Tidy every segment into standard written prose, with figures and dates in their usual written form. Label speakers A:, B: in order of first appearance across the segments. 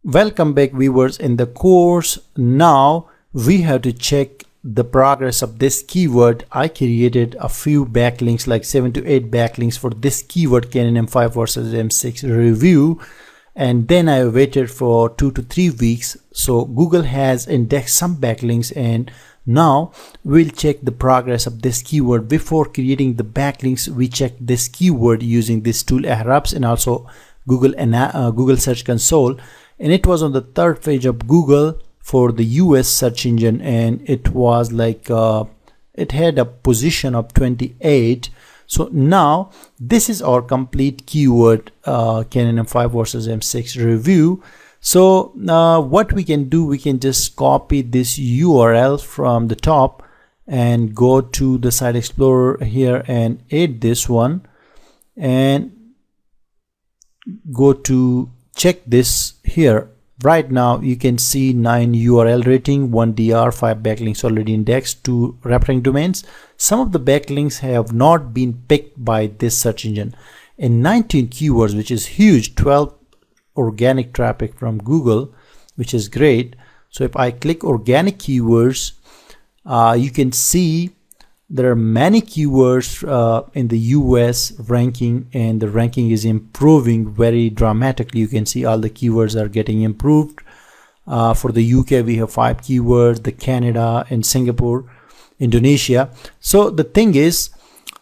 A: Welcome back viewers. In the course now we have to check the progress of this keyword. I created a few backlinks, like 7 to 8 backlinks for this keyword, Canon M5 versus M6 review, and then I waited for 2 to 3 weeks. So Google has indexed some backlinks, and now we'll check the progress of this keyword. Before creating the backlinks, we checked this keyword using this tool Ahrefs and also Google Search Console, and it was on the 3rd page of Google for the US search engine, and it was like it had a position of 28. So now this is our complete keyword, Canon M5 versus M6 review. So what we can do, we can just copy this URL from the top and go to the Site Explorer here and add this one and go to check this here. Right now you can see 9 URL rating, 1 DR, 5 backlinks already indexed, 2 referring domains. Some of the backlinks have not been picked by this search engine, and 19 keywords, which is huge, 12 organic traffic from Google, which is great. So if I click organic keywords, you can see there are many keywords in the US ranking, and the ranking is improving very dramatically. You can see all the keywords are getting improved. For the UK we have 5 keywords, the Canada and Singapore, Indonesia. So the thing is,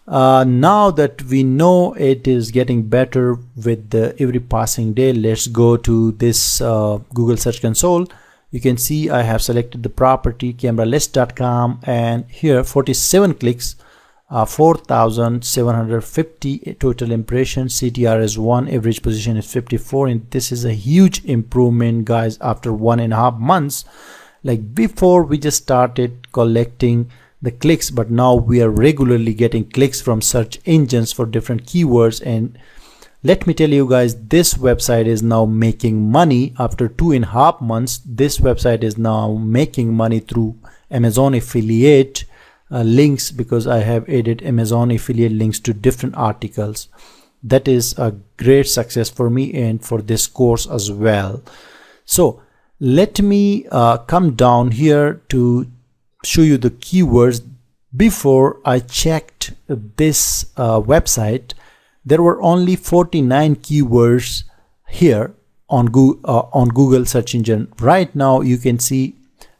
A: now that we know it is getting better with every passing day, let's go to this Google Search Console. You can see I have selected the property cameralist.com, and here 47 clicks, 4,750 total impressions, CTR is 1, average position is 54, and this is a huge improvement, guys, after 1.5 months. Like before we just started collecting the clicks, but now we are regularly getting clicks from search engines for different keywords. And let me tell you guys, this website is now making money after 2.5 months. This website is now making money through Amazon affiliate links, because I have added Amazon affiliate links to different articles. That is a great success for me and for this course as well. So let me come down here to show you the keywords. Before I checked this website, there were only 49 keywords here on Google search engine. Right now you can see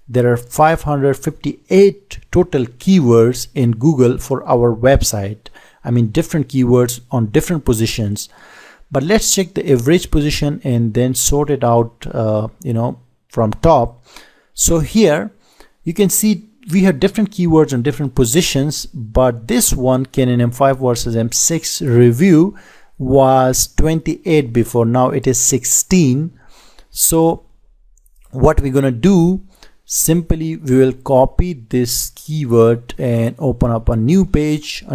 A: there are 558 total keywords in Google for our website. I mean different keywords on different positions. But let's check the average position and then sort it out from top. So here you can see we have different keywords on different positions, but this one, Canon M5 versus M6 review, was 28 before. Now it is 16. So what we're gonna do, simply we will copy this keyword and open up a new page,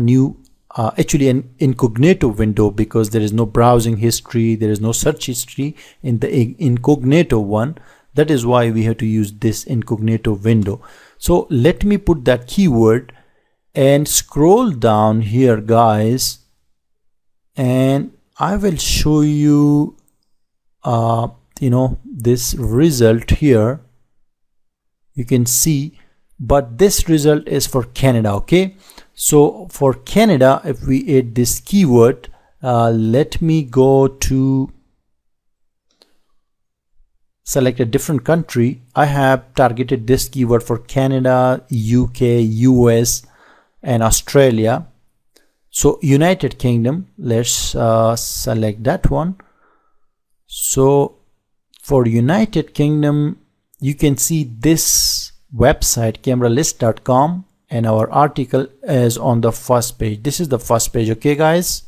A: actually an incognito window, because there is no browsing history, there is no search history in the incognito one. That is why we have to use this incognito window. So let me put that keyword and scroll down here, guys, and I will show you this result here. You can see, but this result is for Canada. Okay, so for Canada, if we add this keyword, let me go to select a different country. I have targeted this keyword for Canada, UK, US and Australia. So United Kingdom, let's select that one. So for United Kingdom, you can see this website cameralist.com, and our article is on the first page. This is the first page. Okay guys,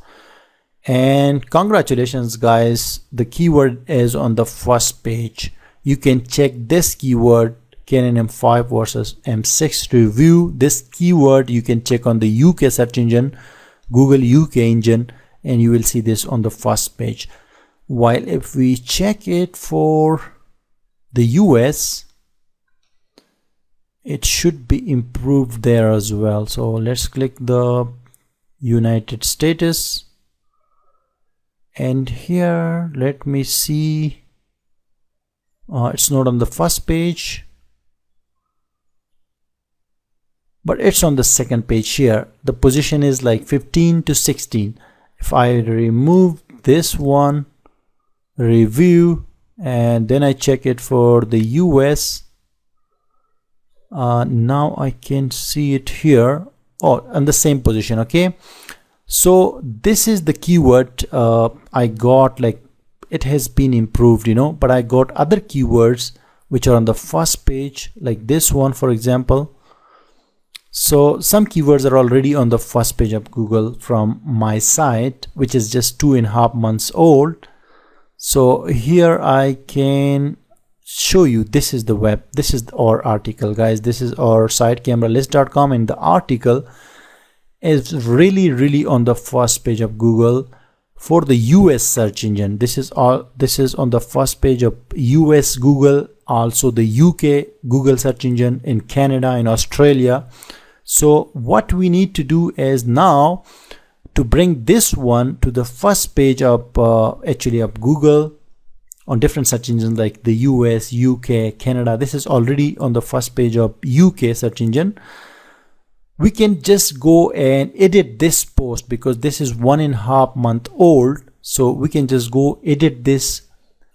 A: and congratulations guys, the keyword is on the first page. You can check this keyword, Canon M5 versus M6 review. This keyword you can check on the UK search engine, Google UK engine, and you will see this on the first page. While if we check it for the US, it should be improved there as well. So let's click the United States, and here let me see It's not on the first page, but it's on the second page here. The position is like 15 to 16. If I remove this one, review, and then I check it for the US, now I can see it here. Oh, on the same position. Okay, so this is the keyword I got, like it has been improved, you know, but I got other keywords which are on the first page, like this one for example. So some keywords are already on the first page of Google from my site, which is just 2.5 months old. So here I can show you, this is the web, this is our article, guys. This is our site cameralist.com, and the article is really on the first page of Google for the US search engine. This is on the first page of US Google, also the UK Google search engine, in Canada, in Australia. So what we need to do is now to bring this one to the first page of actually of Google on different search engines like the US, UK, Canada. This is already on the first page of UK search engine. We can just go and edit this post because this is 1.5 month old. So we can just go edit this,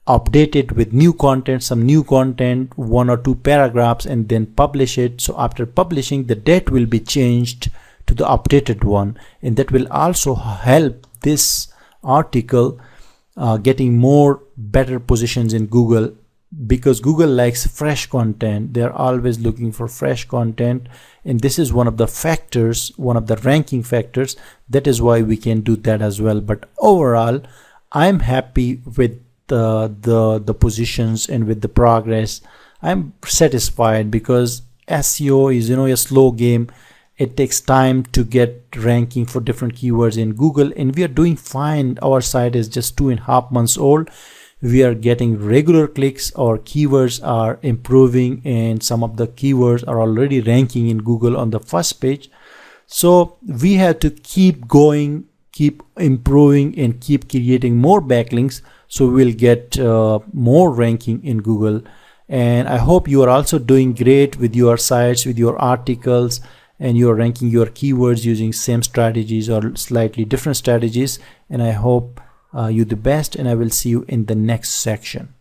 A: update it with new content, some new content, 1 or 2 paragraphs, and then publish it. So after publishing, the date will be changed to the updated one, and that will also help this article getting more better positions in Google, because Google likes fresh content. They're always looking for fresh content, and this is one of the factors, one of the ranking factors. That is why we can do that as well. But overall, I'm happy with the positions and with the progress. I'm satisfied because SEO is, you know, a slow game. It takes time to get ranking for different keywords in Google, and we are doing fine. Our site is just 2.5 months old. We are getting regular clicks, our keywords are improving, and some of the keywords are already ranking in Google on the first page. So we have to keep going, keep improving, and keep creating more backlinks, so we'll get more ranking in Google. And I hope you are also doing great with your sites, with your articles, and you're ranking your keywords using same strategies or slightly different strategies. And I hope you the best, and I will see you in the next section.